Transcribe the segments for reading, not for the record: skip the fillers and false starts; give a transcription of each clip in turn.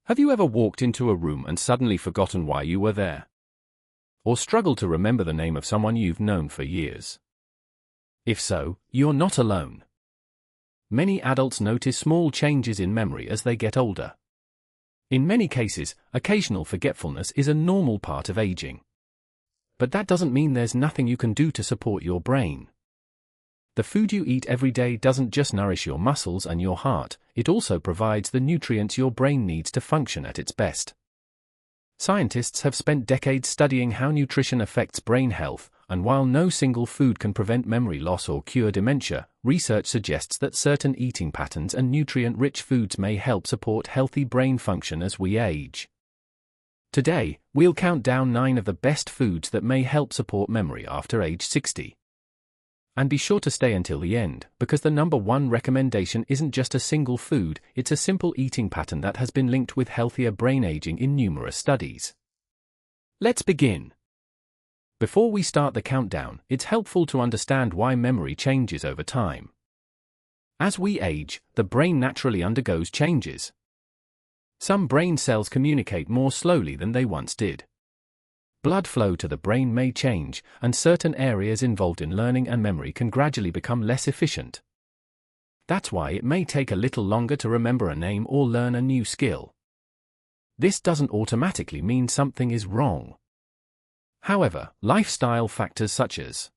Have you ever walked into a room and suddenly forgotten why you were there? Or struggled to remember the name of someone you've known for years? If so, you're not alone. Many adults notice small changes in memory as they get older. In many cases, occasional forgetfulness is a normal part of aging. But that doesn't mean there's nothing you can do to support your brain. The food you eat every day doesn't just nourish your muscles and your heart, it also provides the nutrients your brain needs to function at its best. Scientists have spent decades studying how nutrition affects brain health, and while no single food can prevent memory loss or cure dementia, research suggests that certain eating patterns and nutrient-rich foods may help support healthy brain function as we age. Today, we'll count down 9 of the best foods that may help support memory after age 60. And be sure to stay until the end, because the number 1 recommendation isn't just a single food, it's a simple eating pattern that has been linked with healthier brain aging in numerous studies. Let's begin. Before we start the countdown, it's helpful to understand why memory changes over time. As we age, the brain naturally undergoes changes. Some brain cells communicate more slowly than they once did. Blood flow to the brain may change, and certain areas involved in learning and memory can gradually become less efficient. That's why it may take a little longer to remember a name or learn a new skill. This doesn't automatically mean something is wrong. However, lifestyle factors such as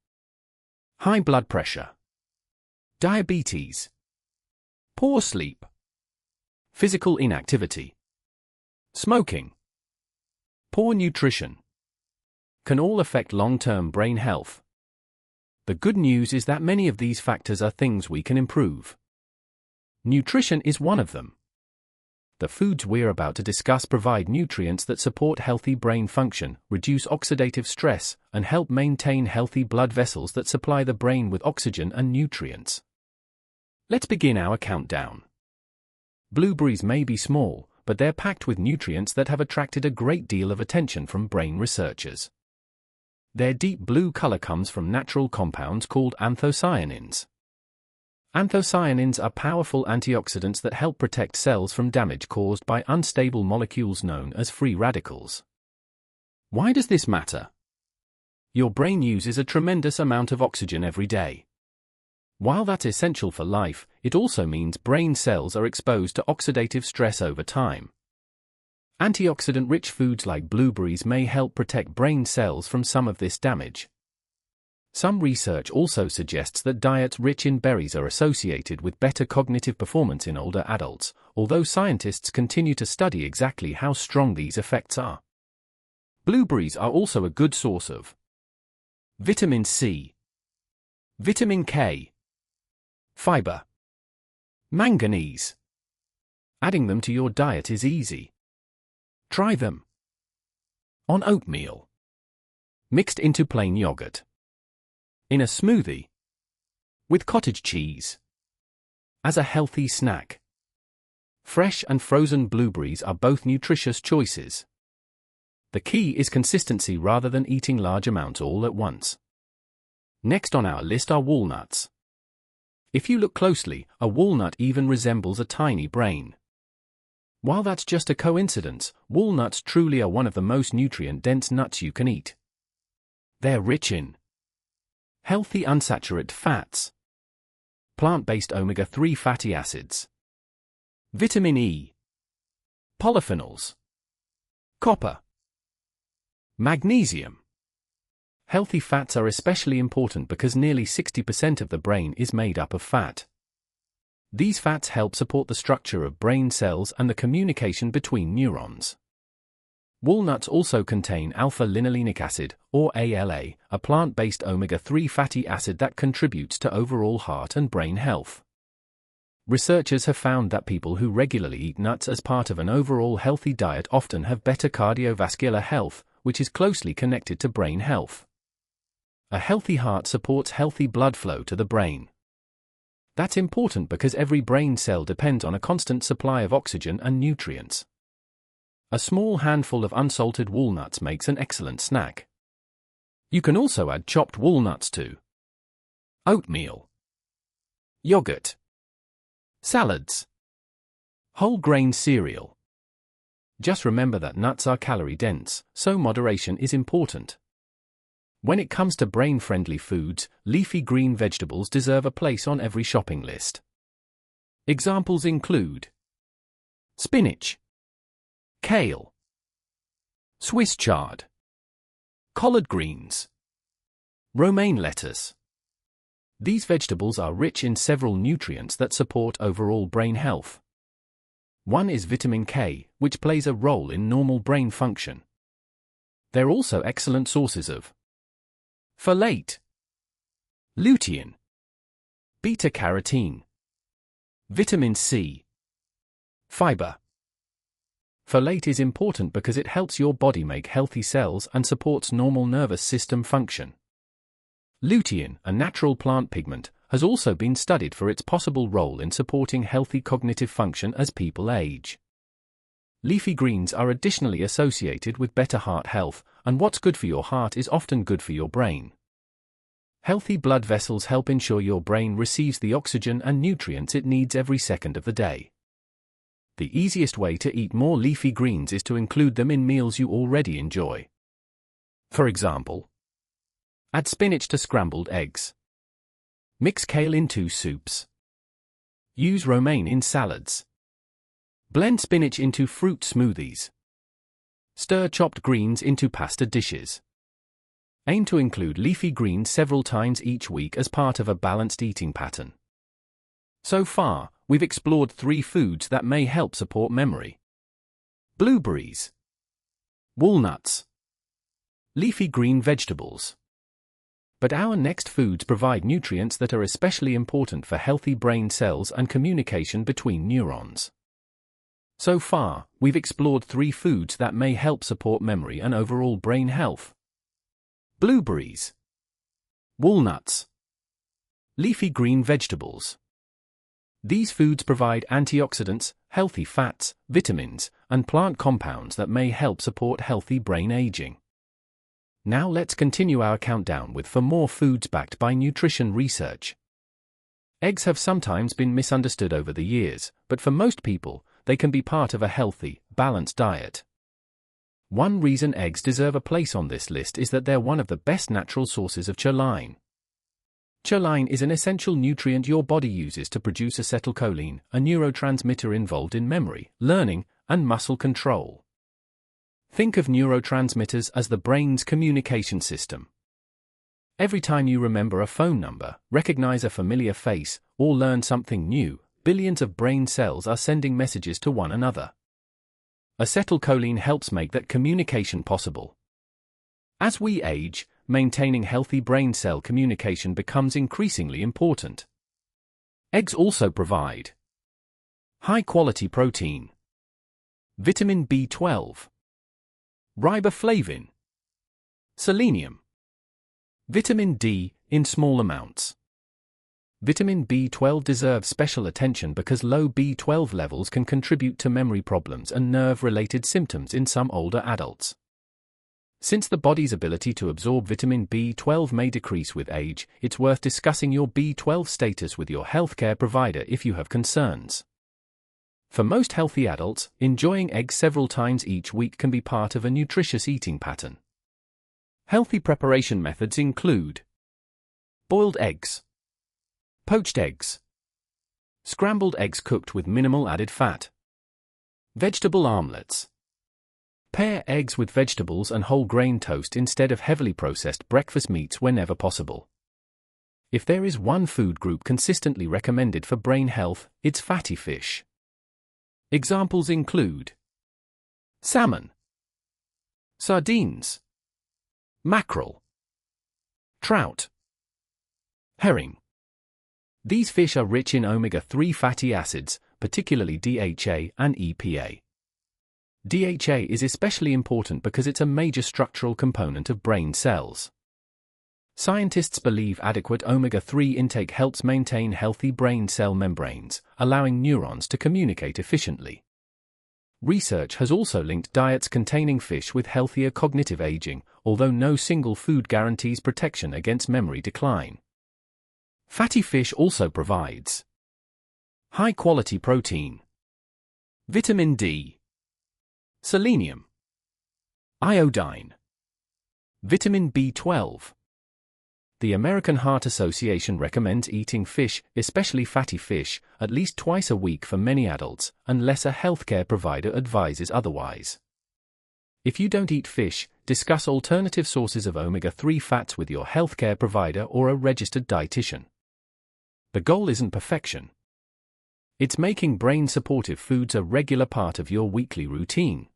high blood pressure, diabetes, poor sleep, physical inactivity, smoking, poor nutrition, can all affect long-term brain health. The good news is that many of these factors are things we can improve. Nutrition is one of them. The foods we're about to discuss provide nutrients that support healthy brain function, reduce oxidative stress, and help maintain healthy blood vessels that supply the brain with oxygen and nutrients. Let's begin our countdown. Blueberries may be small, but they're packed with nutrients that have attracted a great deal of attention from brain researchers. Their deep blue color comes from natural compounds called anthocyanins. Anthocyanins are powerful antioxidants that help protect cells from damage caused by unstable molecules known as free radicals. Why does this matter? Your brain uses a tremendous amount of oxygen every day. While that's essential for life, it also means brain cells are exposed to oxidative stress over time. Antioxidant-rich foods like blueberries may help protect brain cells from some of this damage. Some research also suggests that diets rich in berries are associated with better cognitive performance in older adults, although scientists continue to study exactly how strong these effects are. Blueberries are also a good source of vitamin C, vitamin K, fiber, manganese. Adding them to your diet is easy. Try them on oatmeal, mixed into plain yogurt, in a smoothie, with cottage cheese, as a healthy snack. Fresh and frozen blueberries are both nutritious choices. The key is consistency rather than eating large amounts all at once. Next on our list are walnuts. If you look closely, a walnut even resembles a tiny brain. While that's just a coincidence, walnuts truly are one of the most nutrient-dense nuts you can eat. They're rich in healthy unsaturated fats, plant-based omega-3 fatty acids, vitamin E, polyphenols, copper, magnesium. Healthy fats are especially important because nearly 60% of the brain is made up of fat. These fats help support the structure of brain cells and the communication between neurons. Walnuts also contain alpha-linolenic acid, or ALA, a plant-based omega-3 fatty acid that contributes to overall heart and brain health. Researchers have found that people who regularly eat nuts as part of an overall healthy diet often have better cardiovascular health, which is closely connected to brain health. A healthy heart supports healthy blood flow to the brain. That's important because every brain cell depends on a constant supply of oxygen and nutrients. A small handful of unsalted walnuts makes an excellent snack. You can also add chopped walnuts to oatmeal, yogurt, salads, whole grain cereal, Just remember that nuts are calorie-dense, so moderation is important. When it comes to brain-friendly foods, leafy green vegetables deserve a place on every shopping list. Examples include spinach, kale, Swiss chard, collard greens, romaine lettuce. These vegetables are rich in several nutrients that support overall brain health. One is vitamin K, which plays a role in normal brain function. They're also excellent sources of folate, lutein, beta-carotene, vitamin C, fiber. Folate is important because it helps your body make healthy cells and supports normal nervous system function. Lutein, a natural plant pigment, has also been studied for its possible role in supporting healthy cognitive function as people age. Leafy greens are additionally associated with better heart health, and what's good for your heart is often good for your brain. Healthy blood vessels help ensure your brain receives the oxygen and nutrients it needs every second of the day. The easiest way to eat more leafy greens is to include them in meals you already enjoy. For example, add spinach to scrambled eggs. Mix kale in 2 soups. Use romaine in salads. Blend spinach into fruit smoothies. Stir chopped greens into pasta dishes. Aim to include leafy greens several times each week as part of a balanced eating pattern. So far, we've explored 3 foods that may help support memory: blueberries, walnuts, leafy green vegetables. But our next foods provide nutrients that are especially important for healthy brain cells and communication between neurons. So far, we've explored 3 foods that may help support memory and overall brain health: blueberries, walnuts, leafy green vegetables. These foods provide antioxidants, healthy fats, vitamins, and plant compounds that may help support healthy brain aging. Now let's continue our countdown with 4 more foods backed by nutrition research. Eggs have sometimes been misunderstood over the years, but for most people, they can be part of a healthy, balanced diet. One reason eggs deserve a place on this list is that they're one of the best natural sources of choline. Choline is an essential nutrient your body uses to produce acetylcholine, a neurotransmitter involved in memory, learning, and muscle control. Think of neurotransmitters as the brain's communication system. Every time you remember a phone number, recognize a familiar face, or learn something new, billions of brain cells are sending messages to one another. Acetylcholine helps make that communication possible. As we age, maintaining healthy brain cell communication becomes increasingly important. Eggs also provide high-quality protein, vitamin B12, riboflavin, selenium, vitamin D in small amounts. Vitamin B12 deserves special attention because low B12 levels can contribute to memory problems and nerve-related symptoms in some older adults. Since the body's ability to absorb vitamin B12 may decrease with age, it's worth discussing your B12 status with your healthcare provider if you have concerns. For most healthy adults, enjoying eggs several times each week can be part of a nutritious eating pattern. Healthy preparation methods include boiled eggs, poached eggs, scrambled eggs cooked with minimal added fat, vegetable omelets. Pair eggs with vegetables and whole grain toast instead of heavily processed breakfast meats whenever possible. If there is one food group consistently recommended for brain health, it's fatty fish. Examples include salmon, sardines, mackerel, trout, herring. These fish are rich in omega-3 fatty acids, particularly DHA and EPA. DHA is especially important because it's a major structural component of brain cells. Scientists believe adequate omega-3 intake helps maintain healthy brain cell membranes, allowing neurons to communicate efficiently. Research has also linked diets containing fish with healthier cognitive aging, although no single food guarantees protection against memory decline. Fatty fish also provides high-quality protein, vitamin D, selenium, iodine, vitamin B12. The American Heart Association recommends eating fish, especially fatty fish, at least twice a week for many adults, unless a healthcare provider advises otherwise. If you don't eat fish, discuss alternative sources of omega-3 fats with your healthcare provider or a registered dietitian. The goal isn't perfection. It's making brain-supportive foods a regular part of your weekly routine.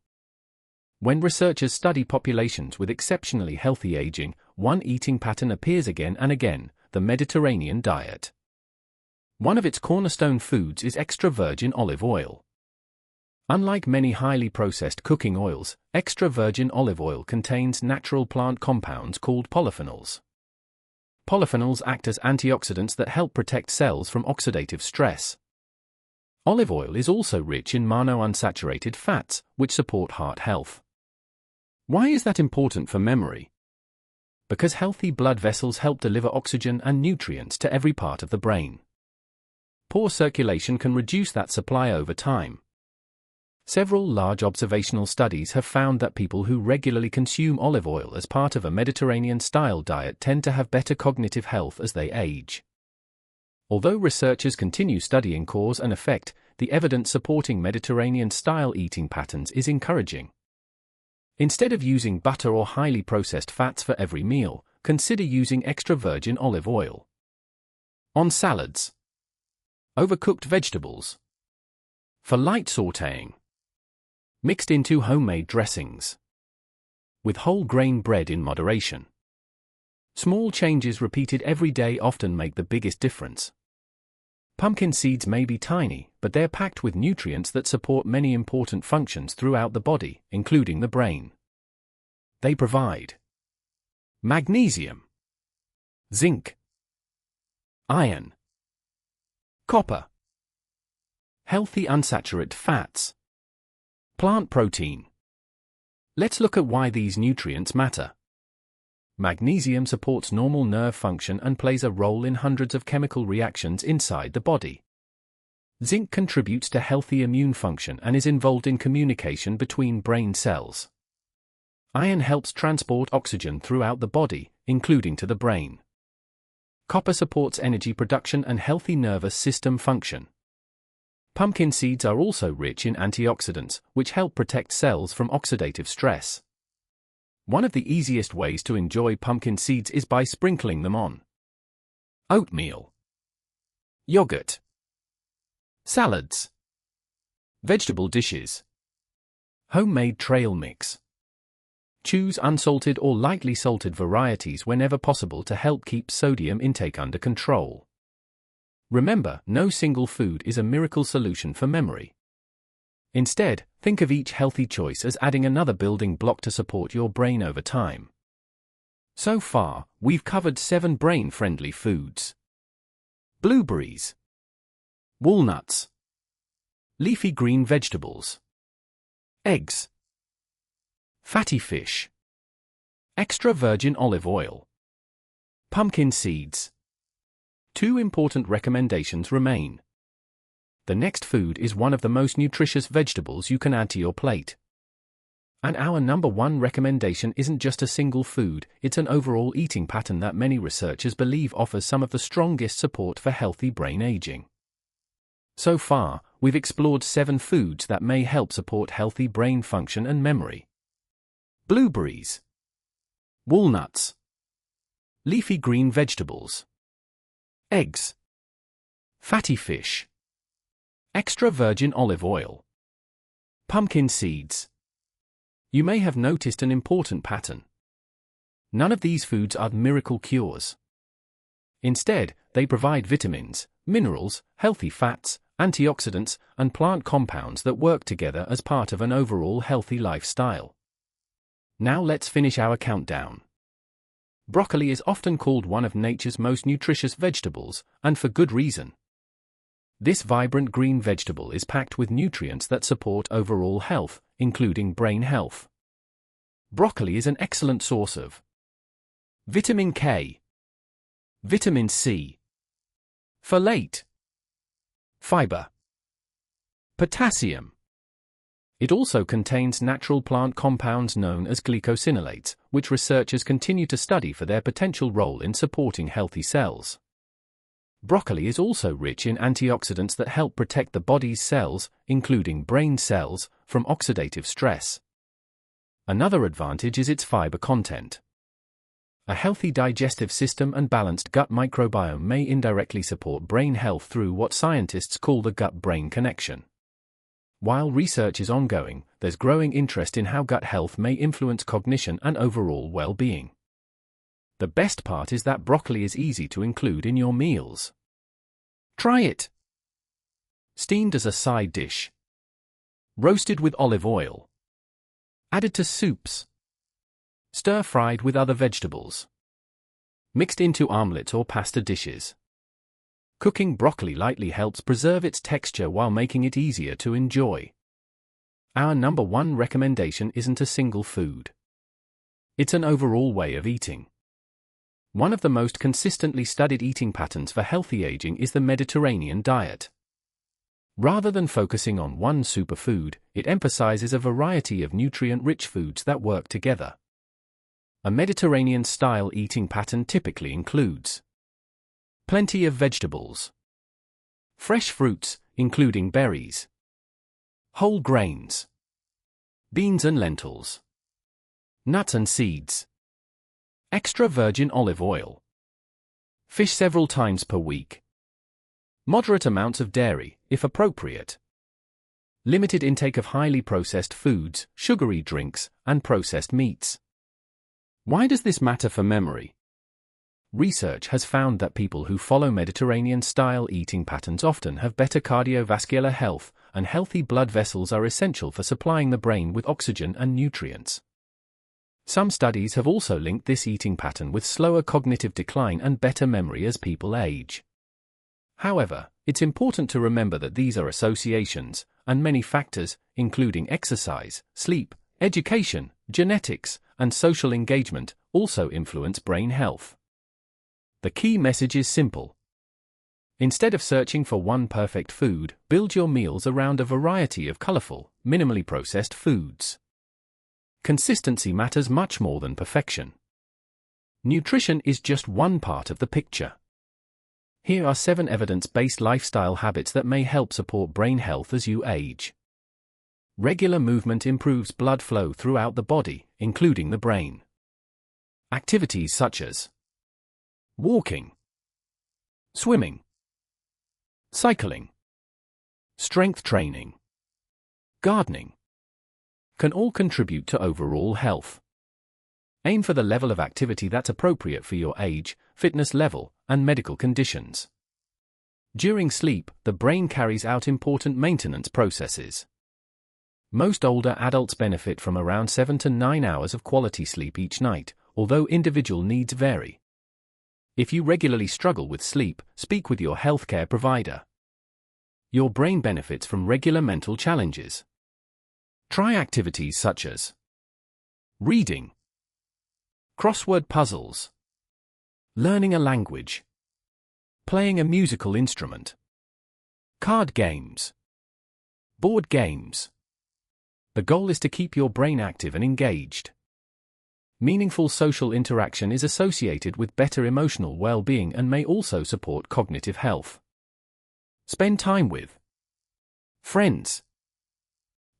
When researchers study populations with exceptionally healthy aging, one eating pattern appears again and again: the Mediterranean diet. One of its cornerstone foods is extra virgin olive oil. Unlike many highly processed cooking oils, extra virgin olive oil contains natural plant compounds called polyphenols. Polyphenols act as antioxidants that help protect cells from oxidative stress. Olive oil is also rich in monounsaturated fats, which support heart health. Why is that important for memory? Because healthy blood vessels help deliver oxygen and nutrients to every part of the brain. Poor circulation can reduce that supply over time. Several large observational studies have found that people who regularly consume olive oil as part of a Mediterranean-style diet tend to have better cognitive health as they age. Although researchers continue studying cause and effect, the evidence supporting Mediterranean-style eating patterns is encouraging. Instead of using butter or highly processed fats for every meal, consider using extra virgin olive oil on salads, overcooked vegetables, for light sautéing, mixed into homemade dressings, with whole grain bread in moderation. Small changes repeated every day often make the biggest difference. Pumpkin seeds may be tiny, but they're packed with nutrients that support many important functions throughout the body, including the brain. They provide magnesium, zinc, iron, copper, healthy unsaturated fats, plant protein. Let's look at why these nutrients matter. Magnesium supports normal nerve function and plays a role in hundreds of chemical reactions inside the body. Zinc contributes to healthy immune function and is involved in communication between brain cells. Iron helps transport oxygen throughout the body, including to the brain. Copper supports energy production and healthy nervous system function. Pumpkin seeds are also rich in antioxidants, which help protect cells from oxidative stress. One of the easiest ways to enjoy pumpkin seeds is by sprinkling them on oatmeal, yogurt, salads, vegetable dishes, homemade trail mix. Choose unsalted or lightly salted varieties whenever possible to help keep sodium intake under control. Remember, no single food is a miracle solution for memory. Instead, think of each healthy choice as adding another building block to support your brain over time. So far, we've covered 7 brain-friendly foods: blueberries, walnuts, leafy green vegetables, eggs, fatty fish, extra virgin olive oil, pumpkin seeds. 2 important recommendations remain. The next food is one of the most nutritious vegetables you can add to your plate. And our number 1 recommendation isn't just a single food, it's an overall eating pattern that many researchers believe offers some of the strongest support for healthy brain aging. So far, we've explored 7 foods that may help support healthy brain function and memory. Blueberries, walnuts, leafy green vegetables, eggs, fatty fish, extra virgin olive oil, pumpkin seeds. You may have noticed an important pattern. None of these foods are miracle cures. Instead, they provide vitamins, minerals, healthy fats, antioxidants, and plant compounds that work together as part of an overall healthy lifestyle. Now let's finish our countdown. Broccoli is often called one of nature's most nutritious vegetables, and for good reason. This vibrant green vegetable is packed with nutrients that support overall health, including brain health. Broccoli is an excellent source of vitamin K, vitamin C, folate, fiber, potassium. It also contains natural plant compounds known as glycosinolates, which researchers continue to study for their potential role in supporting healthy cells. Broccoli is also rich in antioxidants that help protect the body's cells, including brain cells, from oxidative stress. Another advantage is its fiber content. A healthy digestive system and balanced gut microbiome may indirectly support brain health through what scientists call the gut-brain connection. While research is ongoing, there's growing interest in how gut health may influence cognition and overall well-being. The best part is that broccoli is easy to include in your meals. Try it! Steamed as a side dish. Roasted with olive oil. Added to soups. Stir-fried with other vegetables. Mixed into omelets or pasta dishes. Cooking broccoli lightly helps preserve its texture while making it easier to enjoy. Our number one recommendation isn't a single food. It's an overall way of eating. One of the most consistently studied eating patterns for healthy aging is the Mediterranean diet. Rather than focusing on one superfood, it emphasizes a variety of nutrient-rich foods that work together. A Mediterranean-style eating pattern typically includes plenty of vegetables, fresh fruits, including berries, whole grains, beans and lentils, nuts and seeds, extra virgin olive oil, fish several times per week, moderate amounts of dairy, if appropriate, limited intake of highly processed foods, sugary drinks, and processed meats. Why does this matter for memory? Research has found that people who follow Mediterranean-style eating patterns often have better cardiovascular health, and healthy blood vessels are essential for supplying the brain with oxygen and nutrients. Some studies have also linked this eating pattern with slower cognitive decline and better memory as people age. However, it's important to remember that these are associations, and many factors, including exercise, sleep, education, genetics, and social engagement, also influence brain health. The key message is simple. Instead of searching for one perfect food, build your meals around a variety of colorful, minimally processed foods. Consistency matters much more than perfection. Nutrition is just one part of the picture. Here are 7 evidence-based lifestyle habits that may help support brain health as you age. Regular movement improves blood flow throughout the body, including the brain. Activities such as walking, swimming, cycling, strength training, gardening can all contribute to overall health. Aim for the level of activity that's appropriate for your age, fitness level, and medical conditions. During sleep, the brain carries out important maintenance processes. Most older adults benefit from around 7 to 9 hours of quality sleep each night, although individual needs vary. If you regularly struggle with sleep, speak with your healthcare provider. Your brain benefits from regular mental challenges. Try activities such as reading, crossword puzzles, learning a language, playing a musical instrument, card games, board games. The goal is to keep your brain active and engaged. Meaningful social interaction is associated with better emotional well-being and may also support cognitive health. Spend time with friends,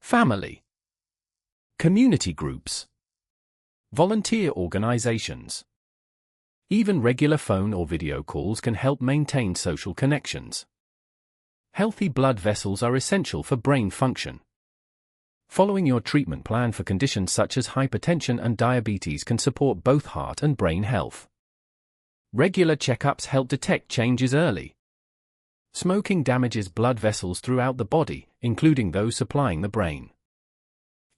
family, community groups, volunteer organizations. Even regular phone or video calls can help maintain social connections. Healthy blood vessels are essential for brain function. Following your treatment plan for conditions such as hypertension and diabetes can support both heart and brain health. Regular checkups help detect changes early. Smoking damages blood vessels throughout the body, including those supplying the brain.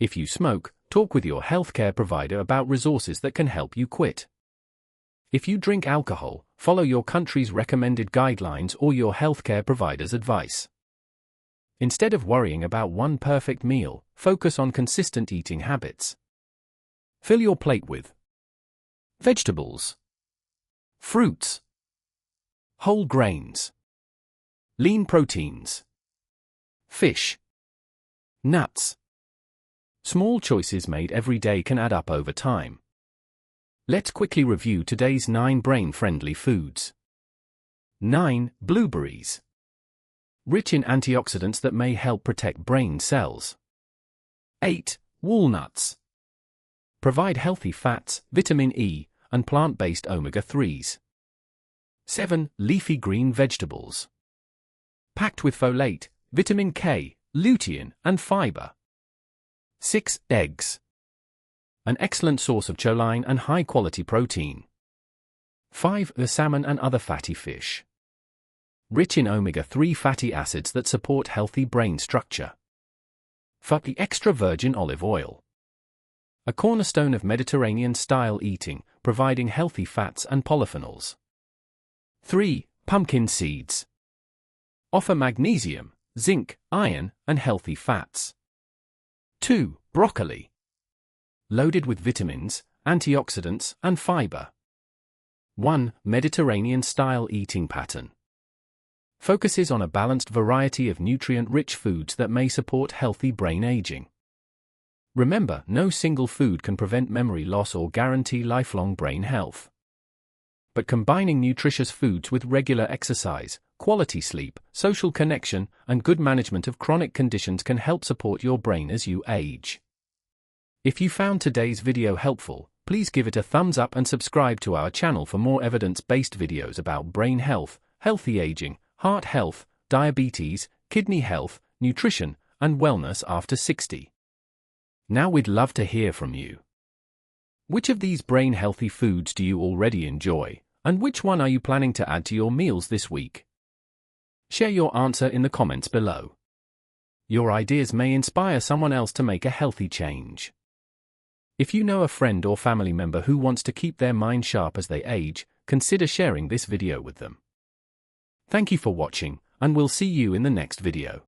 If you smoke, talk with your healthcare provider about resources that can help you quit. If you drink alcohol, follow your country's recommended guidelines or your healthcare provider's advice. Instead of worrying about one perfect meal, focus on consistent eating habits. Fill your plate with vegetables, fruits, whole grains, lean proteins, fish, nuts, Small choices made every day can add up over time. Let's quickly review today's 9 brain-friendly foods. 9. Blueberries. Rich in antioxidants that may help protect brain cells. 8. Walnuts. Provide healthy fats, vitamin E, and plant-based omega-3s. 7. Leafy green vegetables. Packed with folate, vitamin K, lutein, and fiber. 6. Eggs. An excellent source of choline and high-quality protein. 5. The salmon and other fatty fish. Rich in omega-3 fatty acids that support healthy brain structure. 5. The extra virgin olive oil. A cornerstone of Mediterranean-style eating, providing healthy fats and polyphenols. 3. Pumpkin seeds. Offer magnesium, zinc, iron, and healthy fats. 2. Broccoli. Loaded with vitamins, antioxidants, and fiber. 1. Mediterranean-style eating pattern. Focuses on a balanced variety of nutrient-rich foods that may support healthy brain aging. Remember, no single food can prevent memory loss or guarantee lifelong brain health. But combining nutritious foods with regular exercise, quality sleep, social connection, and good management of chronic conditions can help support your brain as you age. If you found today's video helpful, please give it a thumbs up and subscribe to our channel for more evidence-based videos about brain health, healthy aging, heart health, diabetes, kidney health, nutrition, and wellness after 60. Now we'd love to hear from you. Which of these brain-healthy foods do you already enjoy, and which one are you planning to add to your meals this week? Share your answer in the comments below. Your ideas may inspire someone else to make a healthy change. If you know a friend or family member who wants to keep their mind sharp as they age, consider sharing this video with them. Thank you for watching, and we'll see you in the next video.